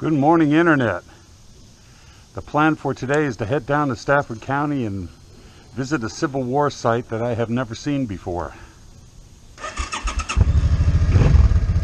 Good morning, Internet. The plan for today is to head down to Stafford County and visit a Civil War site that I have never seen before.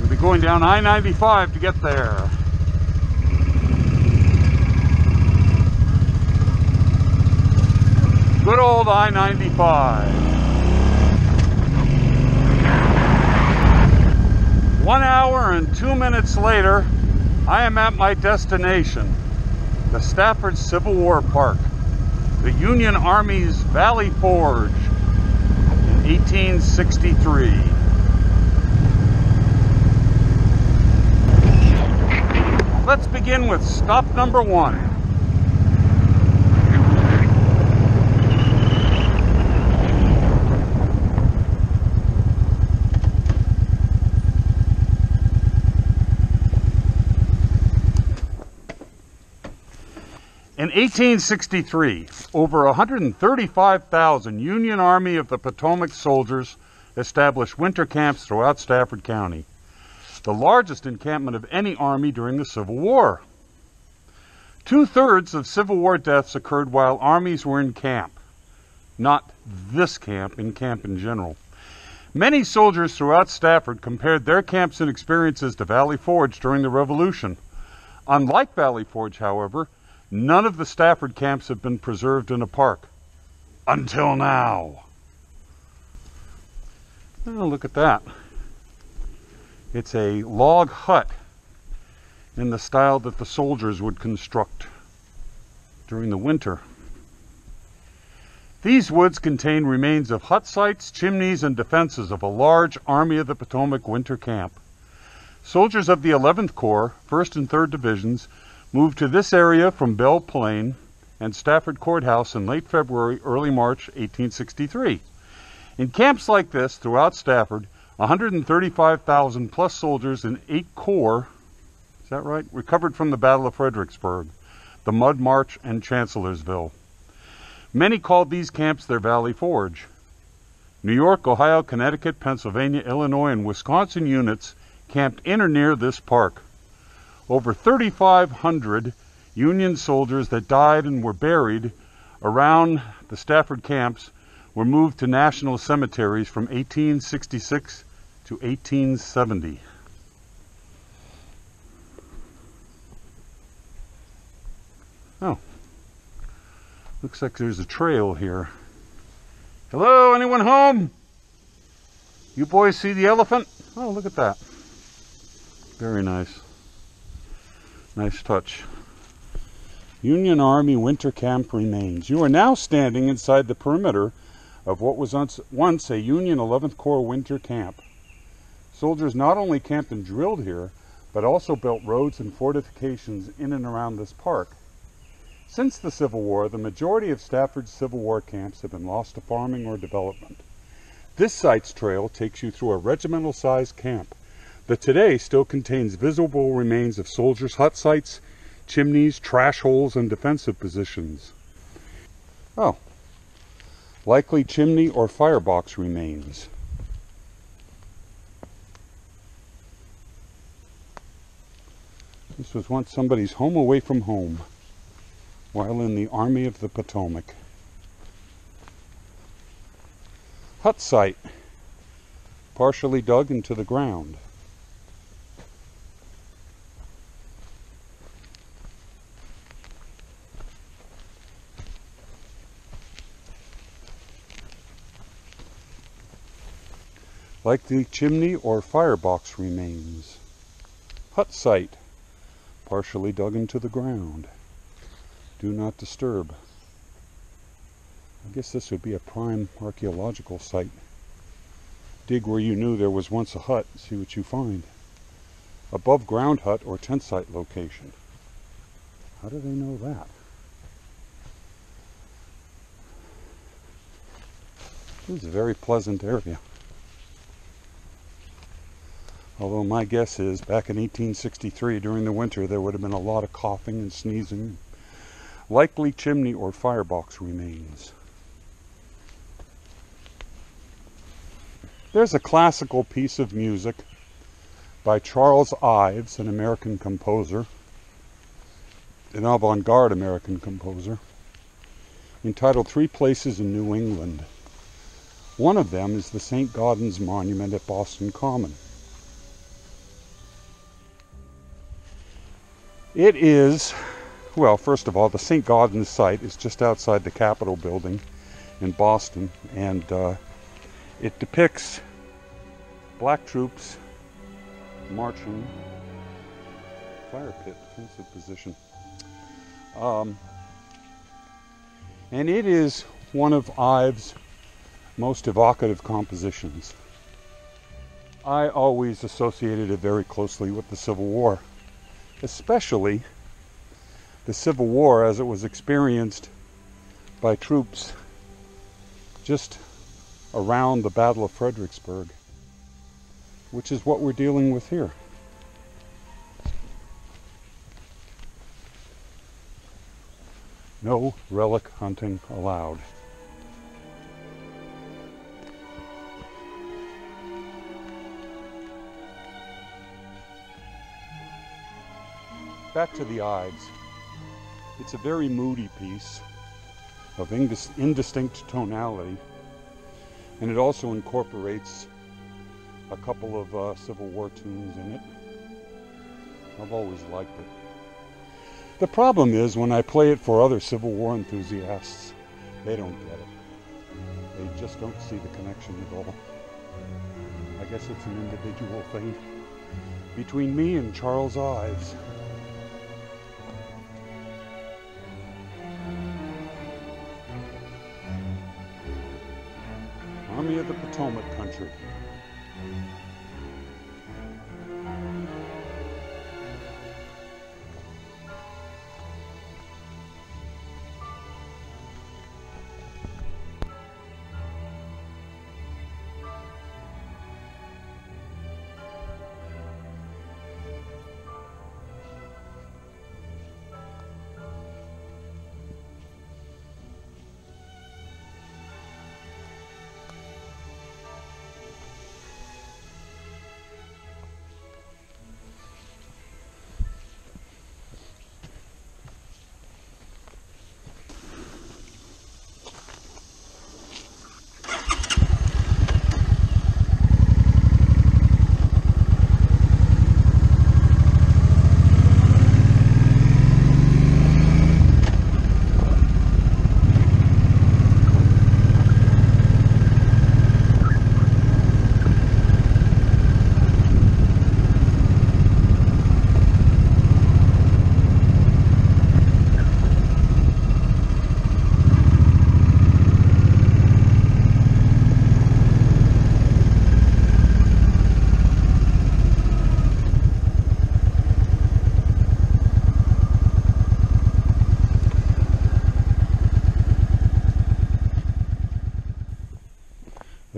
We'll be going down I-95 to get there. Good old I-95. 1 hour and 2 minutes later, I am at my destination, the Stafford Civil War Park, the Union Army's Valley Forge in 1863. Let's begin with stop number 1. In 1863, over 135,000 Union Army of the Potomac soldiers established winter camps throughout Stafford County, the largest encampment of any army during the Civil War. 2/3 of Civil War deaths occurred while armies were in camp, not this camp, in general. Many soldiers throughout Stafford compared their camps and experiences to Valley Forge during the Revolution. Unlike Valley Forge, however, none of the Stafford camps have been preserved in a park. Until now. Oh, look at that. It's a log hut in the style that the soldiers would construct during the winter. These woods contain remains of hut sites, chimneys, and defenses of a large Army of the Potomac winter camp. Soldiers of the 11th Corps, 1st and 3rd Divisions, moved to this area from Belle Plaine and Stafford Courthouse in late February, early March 1863. In camps like this throughout Stafford, 135,000 plus soldiers in 8 corps, is that right, recovered from the Battle of Fredericksburg, the Mud March, and Chancellorsville. Many called these camps their Valley Forge. New York, Ohio, Connecticut, Pennsylvania, Illinois, and Wisconsin units camped in or near this park. Over 3,500 Union soldiers that died and were buried around the Stafford camps were moved to national cemeteries from 1866 to 1870. Oh, looks like there's a trail here. Hello, anyone home? You boys see the elephant? Oh, look at that. Very nice. Nice touch. Union Army winter camp remains. You are now standing inside the perimeter of what was once a Union 11th Corps winter camp. Soldiers not only camped and drilled here, but also built roads and fortifications in and around this park. Since the Civil War, the majority of Stafford's Civil War camps have been lost to farming or development. This site's trail takes you through a regimental-sized camp that today still contains visible remains of soldiers' hut sites, chimneys, trash holes, and defensive positions. Oh, likely chimney or firebox remains. This was once somebody's home away from home while in the Army of the Potomac. Hut site, partially dug into the ground. Likely chimney or firebox remains. Hut site, partially dug into the ground. Do not disturb. I guess this would be a prime archaeological site. Dig where you knew there was once a hut, see what you find. Above ground hut or tent site location. How do they know that? This is a very pleasant area. Although my guess is back in 1863 during the winter there would have been a lot of coughing and sneezing. Likely chimney or firebox remains. There's a classical piece of music by Charles Ives, an American composer, an avant-garde American composer, entitled Three Places in New England. One of them is the St. Gaudens Monument at Boston Common. It is, well, first of all, the St. Gaudens site is just outside the Capitol building in Boston, and it depicts black troops marching, fire pit, defensive position. And it is one of Ives' most evocative compositions. I always associated it very closely with the Civil War, especially the Civil War as it was experienced by troops just around the Battle of Fredericksburg, which is what we're dealing with here. No relic hunting allowed. Back to the Ives. It's a very moody piece of indistinct tonality, and it also incorporates a couple of Civil War tunes in it. I've always liked it. The problem is when I play it for other Civil War enthusiasts, they don't get it. They just don't see the connection at all. I guess it's an individual thing between me and Charles Ives. Army of the Potomac country.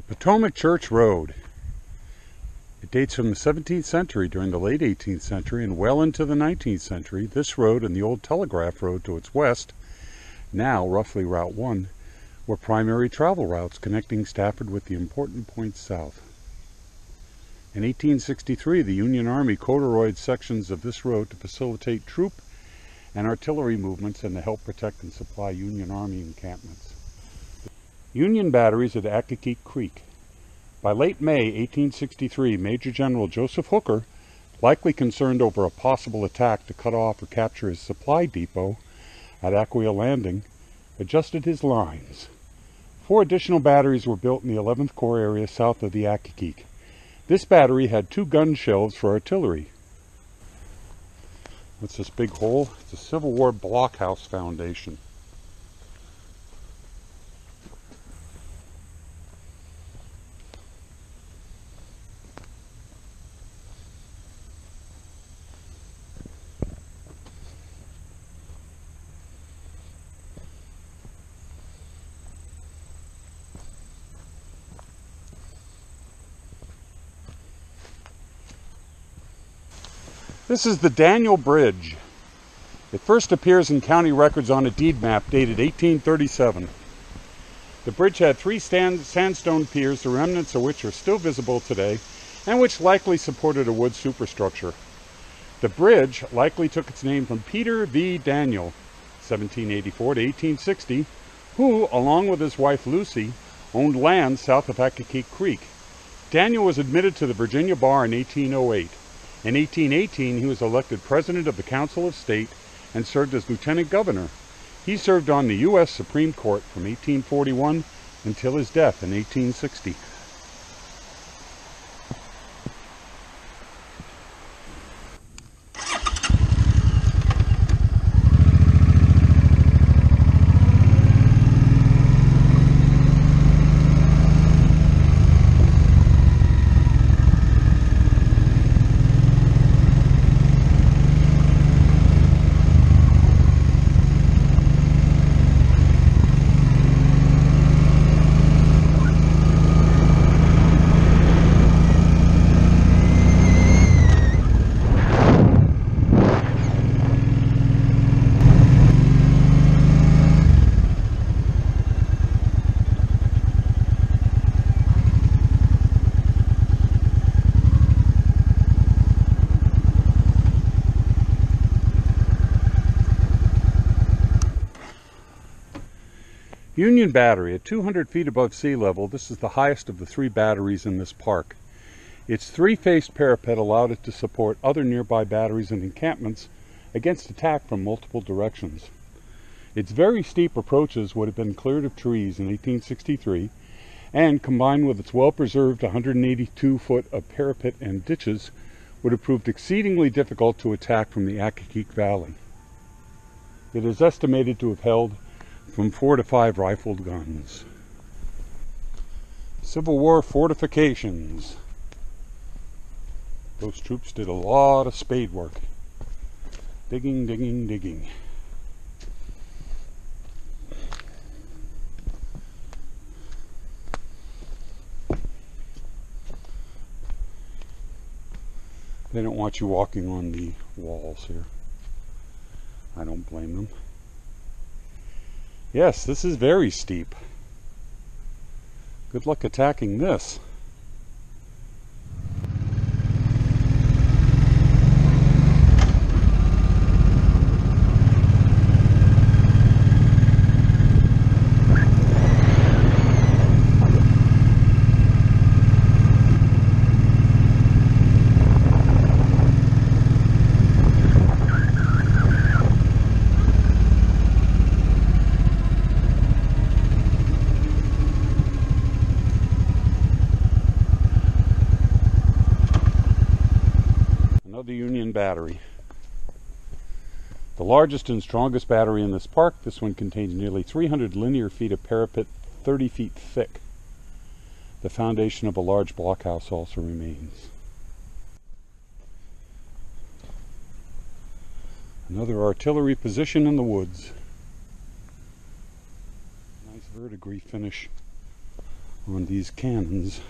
Potomac Church Road. It dates from the 17th century. During the late 18th century and well into the 19th century, this road and the old Telegraph Road to its west, now roughly Route 1, were primary travel routes connecting Stafford with the important points south. In 1863, the Union Army corduroyed sections of this road to facilitate troop and artillery movements and to help protect and supply Union Army encampments. Union batteries at Accokeek Creek. By late May 1863, Major General Joseph Hooker, likely concerned over a possible attack to cut off or capture his supply depot at Aquia Landing, adjusted his lines. 4 additional batteries were built in the 11th Corps area south of the Accokeek. This battery had 2 gun shelves for artillery. What's this big hole? It's a Civil War blockhouse foundation. This is the Daniel Bridge. It first appears in county records on a deed map dated 1837. The bridge had 3 sandstone piers, the remnants of which are still visible today, and which likely supported a wood superstructure. The bridge likely took its name from Peter V. Daniel, 1784 to 1860, who, along with his wife Lucy, owned land south of Accokeek Creek. Daniel was admitted to the Virginia bar in 1808. In 1818, he was elected president of the Council of State and served as lieutenant governor. He served on the U.S. Supreme Court from 1841 until his death in 1860. Union Battery, at 200 feet above sea level, this is the highest of the 3 batteries in this park. Its 3-faced parapet allowed it to support other nearby batteries and encampments against attack from multiple directions. Its very steep approaches would have been cleared of trees in 1863, and combined with its well-preserved 182 foot of parapet and ditches, would have proved exceedingly difficult to attack from the Accokeek Valley. It is estimated to have held from 4 to 5 rifled guns. Civil War fortifications. Those troops did a lot of spade work. Digging, digging, digging. They don't want you walking on the walls here. I don't blame them. Yes, this is very steep. Good luck attacking this. The Union Battery. The largest and strongest battery in this park, this one contains nearly 300 linear feet of parapet, 30 feet thick. The foundation of a large blockhouse also remains. Another artillery position in the woods. Nice verdigris finish on these cannons.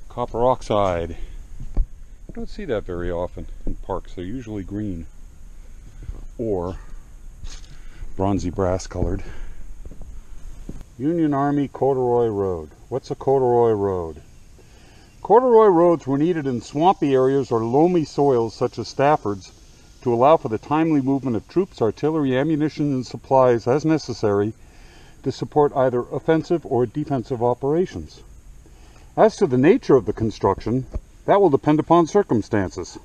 Copper oxide. I don't see that very often in parks. They're usually green or bronzy brass colored. Union Army Corduroy Road. What's a corduroy road? Corduroy roads were needed in swampy areas or loamy soils such as Stafford's to allow for the timely movement of troops, artillery, ammunition, and supplies as necessary to support either offensive or defensive operations. As to the nature of the construction, that will depend upon circumstances.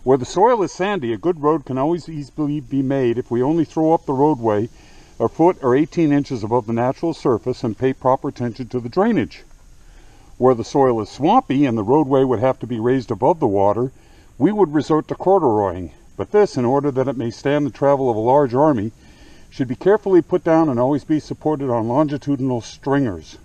Where the soil is sandy, a good road can always easily be made if we only throw up the roadway a foot or 18 inches above the natural surface and pay proper attention to the drainage. Where the soil is swampy and the roadway would have to be raised above the water, we would resort to corduroying, but this, in order that it may stand the travel of a large army, should be carefully put down and always be supported on longitudinal stringers.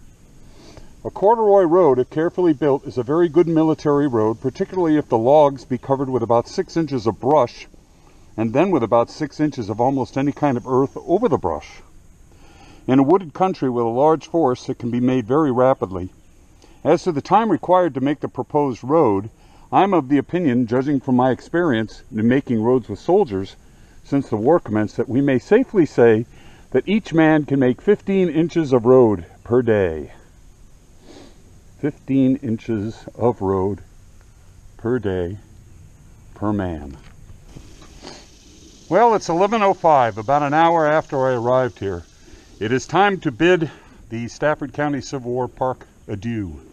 A corduroy road, if carefully built, is a very good military road, particularly if the logs be covered with about 6 inches of brush, and then with about 6 inches of almost any kind of earth over the brush. In a wooded country with a large forest, it can be made very rapidly. As to the time required to make the proposed road, I am of the opinion, judging from my experience in making roads with soldiers since the war commenced, that we may safely say that each man can make 15 inches of road per day. 15 inches of road per day per man. Well, it's 11:05, about an hour after I arrived here. It is time to bid the Stafford County Civil War Park adieu.